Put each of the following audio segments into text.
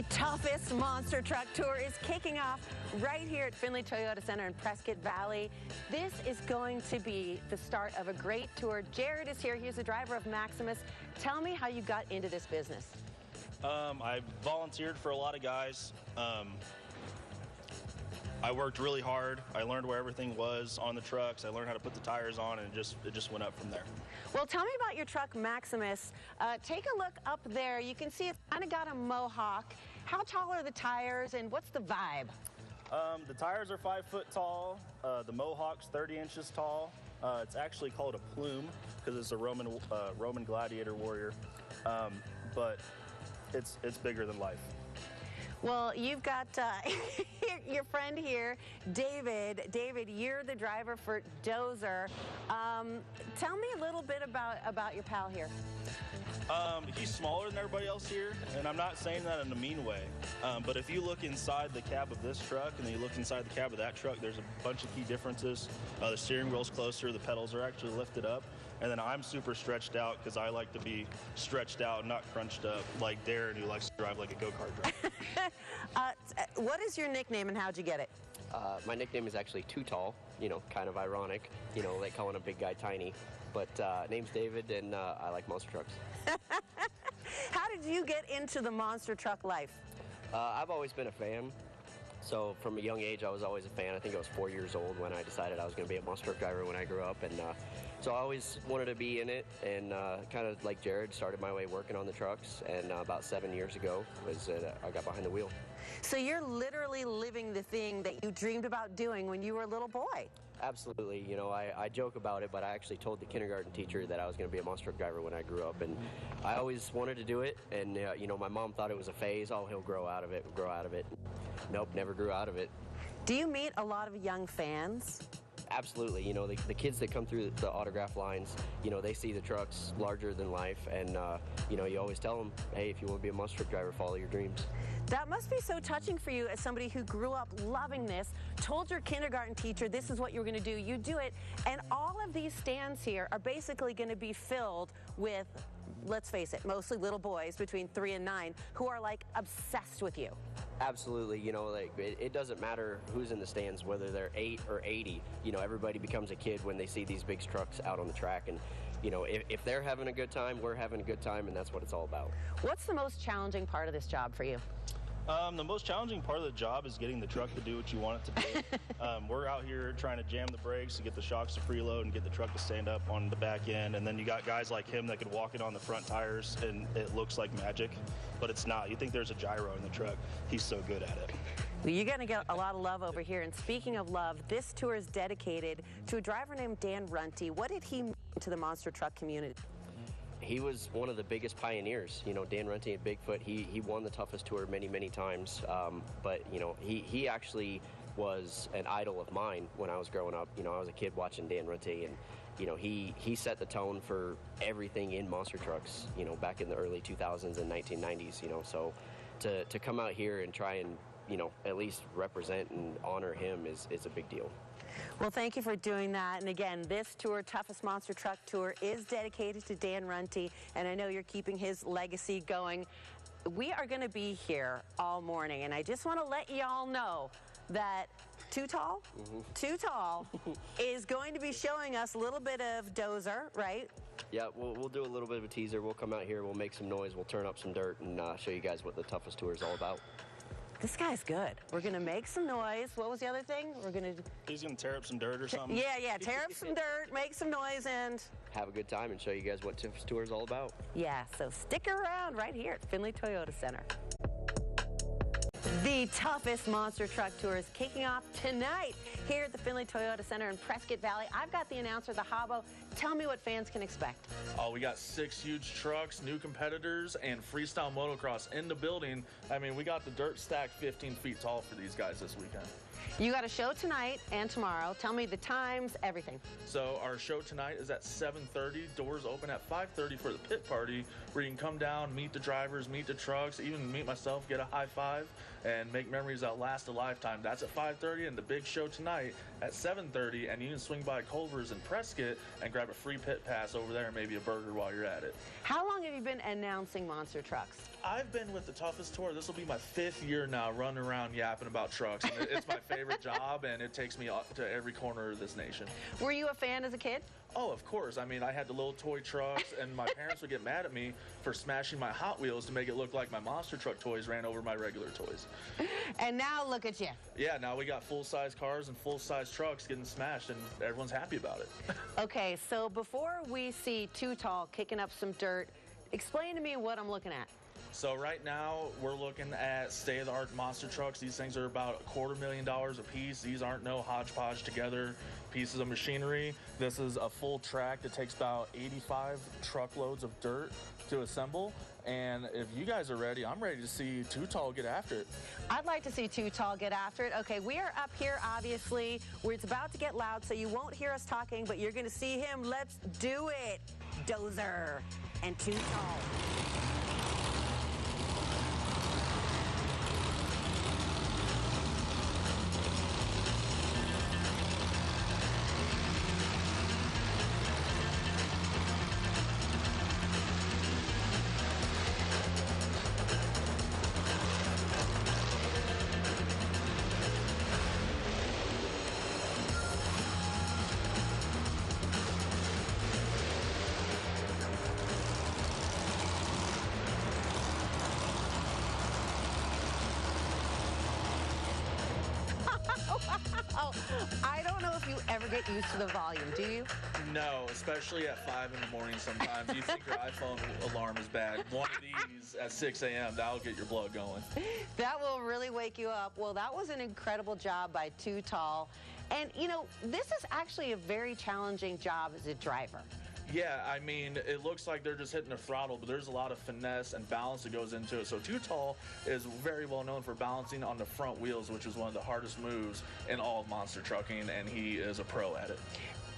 The toughest monster truck tour is kicking off right here at Findlay Toyota Center in Prescott Valley. This is going to be the start of a great tour. Jared is here. He's the driver of Maximus. Tell me how you got into this business. I volunteered for a lot of guys. I worked really hard. I learned where everything was on the trucks. I learned how to put the tires on, and it just went up from there. Well, tell me about your truck, Maximus. Take a look up there. You can see it's kind of got a mohawk. How tall are the tires, and what's the vibe? The tires are 5 foot tall. The mohawk's 30 inches tall. It's actually called a plume because it's a Roman gladiator warrior, but it's bigger than life. Well, you've got your friend here, David. David, you're the driver for Dozer. Tell me a little bit about your pal here. He's smaller than everybody else here, and I'm not saying that in a mean way. But if you look inside the cab of this truck and then you look inside the cab of that truck, there's a bunch of key differences. The steering wheel's closer, the pedals are actually lifted up, and then I'm super stretched out because I like to be stretched out, not crunched up like Darren, who likes to drive like a go-kart driver. What is your nickname and how'd you get it? My nickname is actually Too Tall, kind of ironic, like calling a big guy tiny. But name's David, and I like monster trucks. How did you get into the monster truck life? I've always been a fan. So from a young age, I was always a fan. I think I was 4 years old when I decided I was going to be a monster truck driver when I grew up. And so I always wanted to be in it, and kind of like Jared, started my way working on the trucks. And about 7 years ago I got behind the wheel. So you're literally living the thing that you dreamed about doing when you were a little boy. Absolutely. I joke about it, but I actually told the kindergarten teacher that I was going to be a monster truck driver when I grew up, and I always wanted to do it. And my mom thought it was a phase. Oh, he'll grow out of it. Nope, never grew out of it. Do you meet a lot of young fans? Absolutely. The kids that come through the autograph lines, they see the trucks larger than life, and you always tell them, hey, if you want to be a monster truck driver, follow your dreams. That must be so touching for you as somebody who grew up loving this, told your kindergarten teacher this is what you were going to do, you do it, and all of these stands here are basically going to be filled with, let's face it, mostly little boys between 3 and 9 who are like obsessed with you. Absolutely. It doesn't matter who's in the stands, whether they're 8 or 80. Everybody becomes a kid when they see these big trucks out on the track, and if they're having a good time, we're having a good time, and that's what it's all about. What's the most challenging part of this job for you? The most challenging part of the job is getting the truck to do what you want it to do. We're out here trying to jam the brakes to get the shocks to freeload and get the truck to stand up on the back end. And then you got guys like him that could walk it on the front tires and it looks like magic, but it's not. You think there's a gyro in the truck. He's so good at it. Well, you're going to get a lot of love over here. And speaking of love, this tour is dedicated to a driver named Dan Runy. What did he mean to the monster truck community? He was one of the biggest pioneers. Dan Runy at Bigfoot, he won the toughest tour many, many times. But he actually was an idol of mine when I was growing up. I was a kid watching Dan Runy, and he set the tone for everything in monster trucks, back in the early 2000s and 1990s, so to come out here and try and, at least represent and honor him is a big deal. Well, thank you for doing that. And again, this tour, Toughest Monster Truck Tour, is dedicated to Dan Runy, and I know you're keeping his legacy going. We are going to be here all morning, and I just want to let you all know that Too Tall, Too Tall is going to be showing us a little bit of Dozer, right? Yeah, we'll do a little bit of a teaser. We'll come out here, we'll make some noise, we'll turn up some dirt, and show you guys what the toughest tour is all about. This guy's good. We're going to make some noise. What was the other thing? He's going to tear up some dirt or something? Yeah, tear up some dirt, make some noise, and have a good time and show you guys what toughest tour is all about. Yeah, so stick around right here at Findlay Toyota Center. The toughest monster truck tour is kicking off tonight here at the Findlay Toyota Center in Prescott Valley. I've got the announcer, the Hobbo. Tell me what fans can expect. Oh, we got 6 huge trucks, new competitors, and freestyle motocross in the building. I mean, we got the dirt stacked 15 feet tall for these guys this weekend. You got a show tonight and tomorrow. Tell me the times, everything. So our show tonight is at 7:30. Doors open at 5:30 for the pit party, where you can come down, meet the drivers, meet the trucks, even meet myself, get a high five, and make memories that last a lifetime. That's at 5:30, and the big show tonight at 7:30. And you can swing by Culver's in Prescott and grab grab a free pit pass over there and maybe a burger while you're at it. How long have you been announcing monster trucks? I've been with the Toughest Tour. This will be my 5th year now running around yapping about trucks. And it's my favorite job, and it takes me to every corner of this nation. Were you a fan as a kid? Oh, of course. I mean, I had the little toy trucks, and my parents would get mad at me for smashing my Hot Wheels to make it look like my monster truck toys ran over my regular toys. And now look at you. Yeah, now we got full-size cars and full-size trucks getting smashed, and everyone's happy about it. Okay, so before we see Too Tall kicking up some dirt, explain to me what I'm looking at. So right now, we're looking at state-of-the-art monster trucks. These things are about $250,000 a piece. These aren't no hodgepodge together pieces of machinery. This is a full track that takes about 85 truckloads of dirt to assemble. And if you guys are ready, I'm ready to see Too Tall get after it. I'd like to see Too Tall get after it. Okay, we are up here, obviously, where it's about to get loud, so you won't hear us talking, but you're going to see him. Let's do it. Dozer and Too Tall. Oh, I don't know if you ever get used to the volume, do you? No, especially at 5 in the morning sometimes. You think your iPhone alarm is bad. One of these at 6 a.m., that'll get your blood going. That will really wake you up. Well, that was an incredible job by Too Tall. And, you know, this is actually a very challenging job as a driver. Yeah, I mean, it looks like they're just hitting the throttle, but there's a lot of finesse and balance that goes into it. So Too Tall is very well known for balancing on the front wheels, which is one of the hardest moves in all of monster trucking, and he is a pro at it.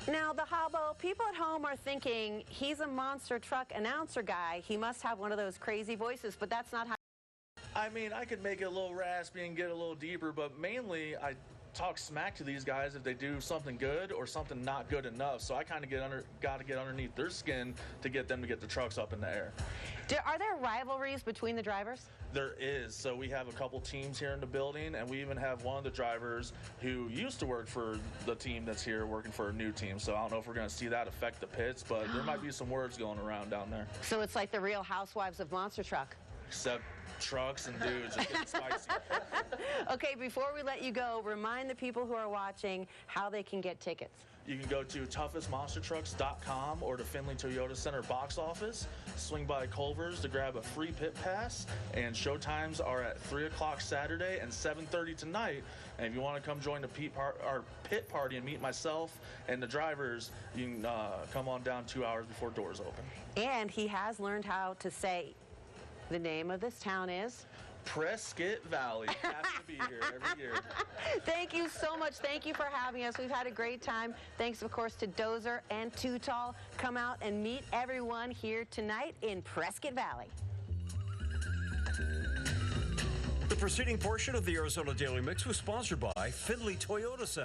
Now, the Hobbo, people at home are thinking he's a monster truck announcer guy. He must have one of those crazy voices, but that's not how. I mean, I could make it a little raspy and get a little deeper, but mainly I talk smack to these guys if they do something good or something not good enough. So I kind of got to get underneath their skin to get them to get the trucks up in the air. Are there rivalries between the drivers? There is. So we have a couple teams here in the building, and we even have one of the drivers who used to work for the team that's here working for a new team. So I don't know if we're going to see that affect the pits, but there might be some words going around down there. So it's like the Real Housewives of Monster Truck. Except trucks and dudes, it's getting spicy. Okay, before we let you go, remind the people who are watching how they can get tickets. You can go to toughestmonstertrucks.com or the Findlay Toyota Center box office. Swing by Culver's to grab a free pit pass. And show times are at 3 o'clock Saturday and 7:30 tonight. And if you want to come join the our pit party and meet myself and the drivers, you can come on down 2 hours before doors open. And he has learned how to say the name of this town is? Prescott Valley. Has to be here every year. Thank you so much. Thank you for having us. We've had a great time. Thanks, of course, to Dozer and Too Tall. Come out and meet everyone here tonight in Prescott Valley. The preceding portion of the Arizona Daily Mix was sponsored by Findlay Toyota Center.